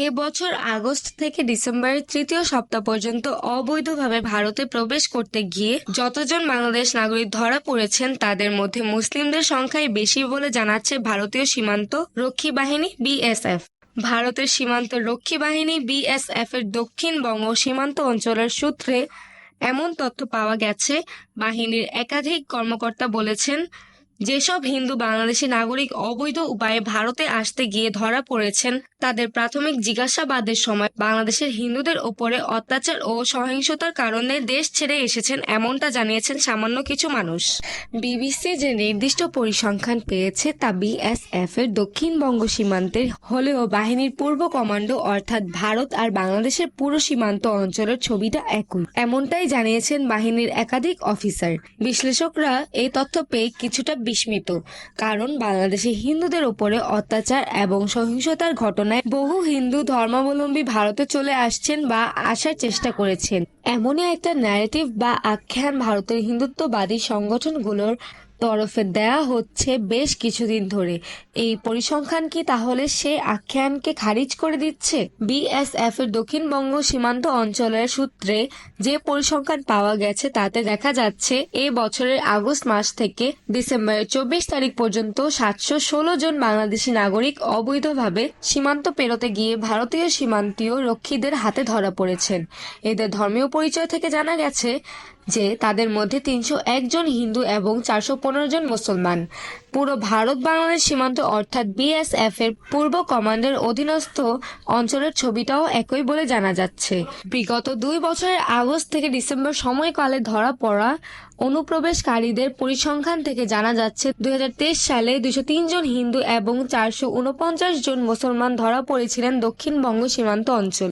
এ বছর আগস্ট থেকে ডিসেম্বরের তৃতীয় সপ্তাহ পর্যন্ত অবৈধভাবে ভারতে প্রবেশ করতে গিয়ে যতজন বাংলাদেশ নাগরিক ধরা পড়েছেন তাদের মধ্যে মুসলিমদের সংখ্যাই বেশি বলে জানাচ্ছে ভারতীয় সীমান্ত রক্ষী বাহিনী বিএসএফ। ভারতের সীমান্ত রক্ষী বাহিনী বিএসএফ এর দক্ষিণবঙ্গ সীমান্ত অঞ্চলের সূত্রে এমন তথ্য পাওয়া গেছে। বাহিনীর একাধিক কর্মকর্তা বলেছেন, যেসব হিন্দু বাংলাদেশি নাগরিক অবৈধ উপায়ে ভারতে আসতে গিয়ে ধরা পড়েছেন তাদের প্রাথমিক জিজ্ঞাসাবাদের সময় বাংলাদেশের হিন্দুদের ওপরে অত্যাচার ও সহিংসতার কারণে দেশ ছেড়ে এসেছেন এমনটা জানিয়েছেন সামান্য কিছু মানুষ। বিবিসি যে নির্দিষ্ট পরিসংখ্যান পেয়েছে তা বিএসএফ এর দক্ষিণবঙ্গ সীমান্তের হলেও বাহিনীর পূর্ব কমান্ডো অর্থাৎ ভারত আর বাংলাদেশের পুরো সীমান্ত অঞ্চলের ছবিটা একই, এমনটাই জানিয়েছেন বাহিনীর একাধিক অফিসার। বিশ্লেষকরা এই তথ্য পেয়ে কিছুটা বিস্মিত, কারণ বাংলাদেশে হিন্দুদের উপরে অত্যাচার এবং সহিংসতার ঘটনায় বহু হিন্দু ধর্মাবলম্বী ভারতে চলে আসছেন বা আসার চেষ্টা করেছেন। এমনই একটা ন্যারেটিভ বা আখ্যান ভারতের হিন্দুত্ববাদী সংগঠনগুলোর তরফে দেয়া হচ্ছে বেশ কিছুদিন ধরে। এই পরিসংখ্যান কি তাহলে সে আখ্যানকে খারিজ করে দিচ্ছে? বিএসএফ এর দক্ষিণবঙ্গ সীমান্ত অঞ্চলের সূত্রে যে পরিসংখ্যান পাওয়া গেছে তাতে দেখা যাচ্ছে এ বছরের আগস্ট মাস থেকে ডিসেম্বরের 24 তারিখ পর্যন্ত 716 জন বাংলাদেশি নাগরিক অবৈধভাবে সীমান্ত পেরোতে গিয়ে ভারতীয় সীমান্তীয় রক্ষীদের হাতে ধরা পড়েছেন। এদের ধর্মীয় পরিচয় থেকে জানা গেছে যে তাদের মধ্যে 301 জন হিন্দু এবং 415 জন মুসলমান। পুরো ভারত বাংলাদেশ সীমান্ত অর্থাৎ বিএসএফ এর পূর্ব কমান্ডের অধীনস্থ অঞ্চলের ছবিটাও একই বলে জানা যাচ্ছে। বিগত 2 বছরের আগস্ট থেকে ডিসেম্বর সময়কালে ধরা পড়া অনুপ্রবেশকারীদের পরিসংখ্যান থেকে জানা যাচ্ছে 2023 সালে 203 জন হিন্দু এবং 449 জন মুসলমান ধরা পড়েছিলেন দক্ষিণবঙ্গ সীমান্ত অঞ্চল।